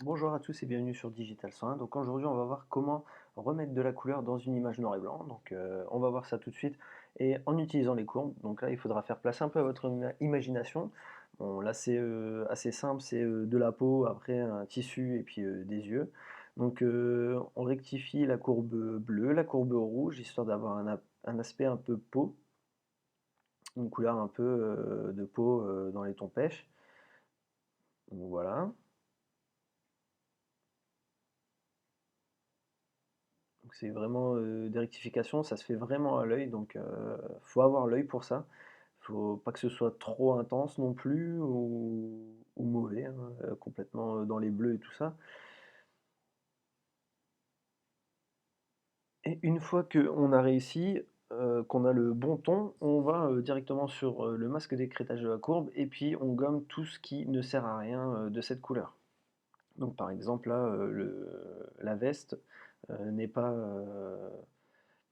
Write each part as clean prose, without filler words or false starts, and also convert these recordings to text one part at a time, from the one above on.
Bonjour à tous et bienvenue sur Digital 101. Donc aujourd'hui, on va voir comment remettre de la couleur dans une image noir et blanc. Donc on va voir ça tout de suite et en utilisant les courbes. Donc là, il faudra faire place un peu à votre imagination. Bon, là, c'est assez simple, c'est de la peau, après un tissu et puis des yeux. Donc on rectifie la courbe bleue, la courbe rouge, histoire d'avoir un aspect un peu peau, une couleur un peu de peau dans les tons pêche. Donc voilà. Donc c'est vraiment, des rectifications, ça se fait vraiment à l'œil, donc faut avoir l'œil pour ça. Faut pas que ce soit trop intense non plus ou mauvais, hein, complètement, dans les bleus et tout ça. Et une fois qu'on a réussi, qu'on a le bon ton, on va, directement sur, le masque d'écrêtage de la courbe et puis on gomme tout ce qui ne sert à rien, de cette couleur. Donc par exemple là, la veste, n'est pas,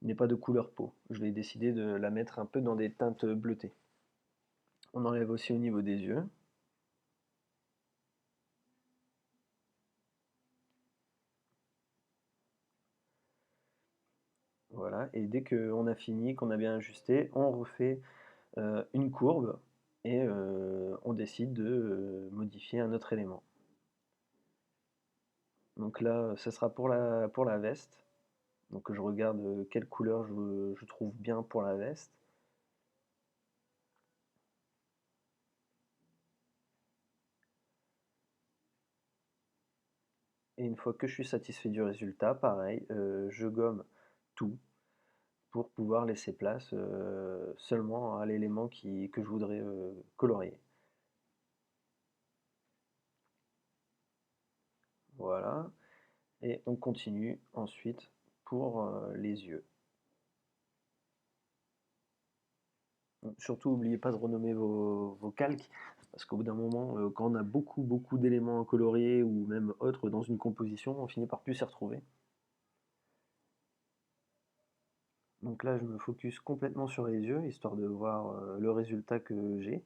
n'est pas de couleur peau. Je vais décider de la mettre un peu dans des teintes bleutées. On enlève aussi au niveau des yeux. Voilà, et dès qu'on a fini, qu'on a bien ajusté, on refait une courbe et on décide de modifier un autre élément. Donc là, ce sera pour la veste. Donc je regarde quelle couleur je trouve bien pour la veste. Et une fois que je suis satisfait du résultat, pareil, je gomme tout pour pouvoir laisser place seulement à l'élément que je voudrais colorier. Voilà, et on continue ensuite pour les yeux. Surtout, n'oubliez pas de renommer vos calques, parce qu'au bout d'un moment, quand on a beaucoup d'éléments à colorier ou même autres dans une composition, on finit par plus s'y retrouver. Donc là, je me focus complètement sur les yeux, histoire de voir le résultat que j'ai.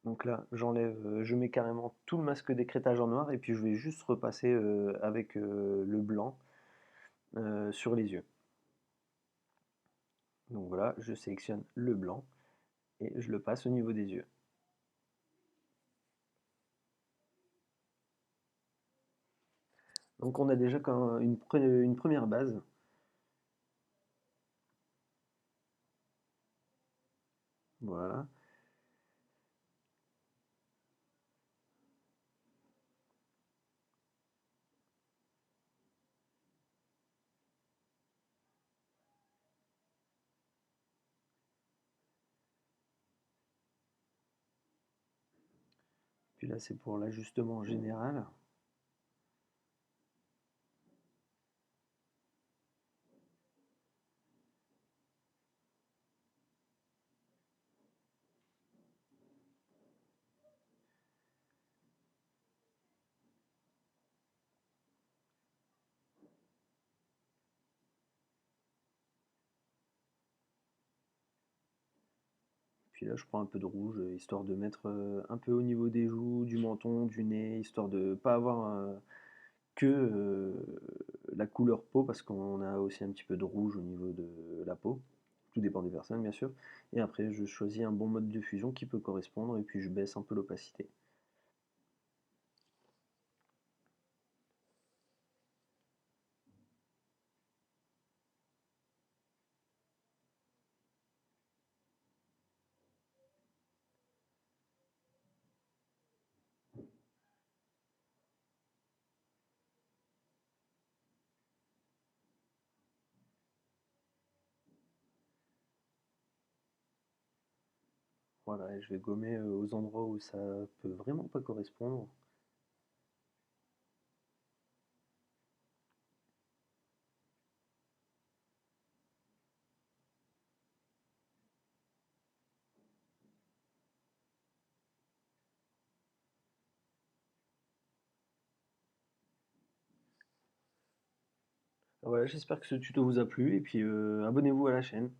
Donc là, j'enlève, je mets carrément tout le masque d'écrêtage en noir et puis je vais juste repasser avec le blanc sur les yeux. Donc voilà, je sélectionne le blanc et je le passe au niveau des yeux. Donc on a déjà une première base. Voilà. Puis là, c'est pour l'ajustement général. Puis là, je prends un peu de rouge, histoire de mettre un peu au niveau des joues, du menton, du nez, histoire de pas avoir que la couleur peau, parce qu'on a aussi un petit peu de rouge au niveau de la peau. Tout dépend des personnes, bien sûr. Et après, je choisis un bon mode de fusion qui peut correspondre, et puis je baisse un peu l'opacité. Voilà, et je vais gommer aux endroits où ça peut vraiment pas correspondre. Voilà, j'espère que ce tuto vous a plu, et puis abonnez-vous à la chaîne.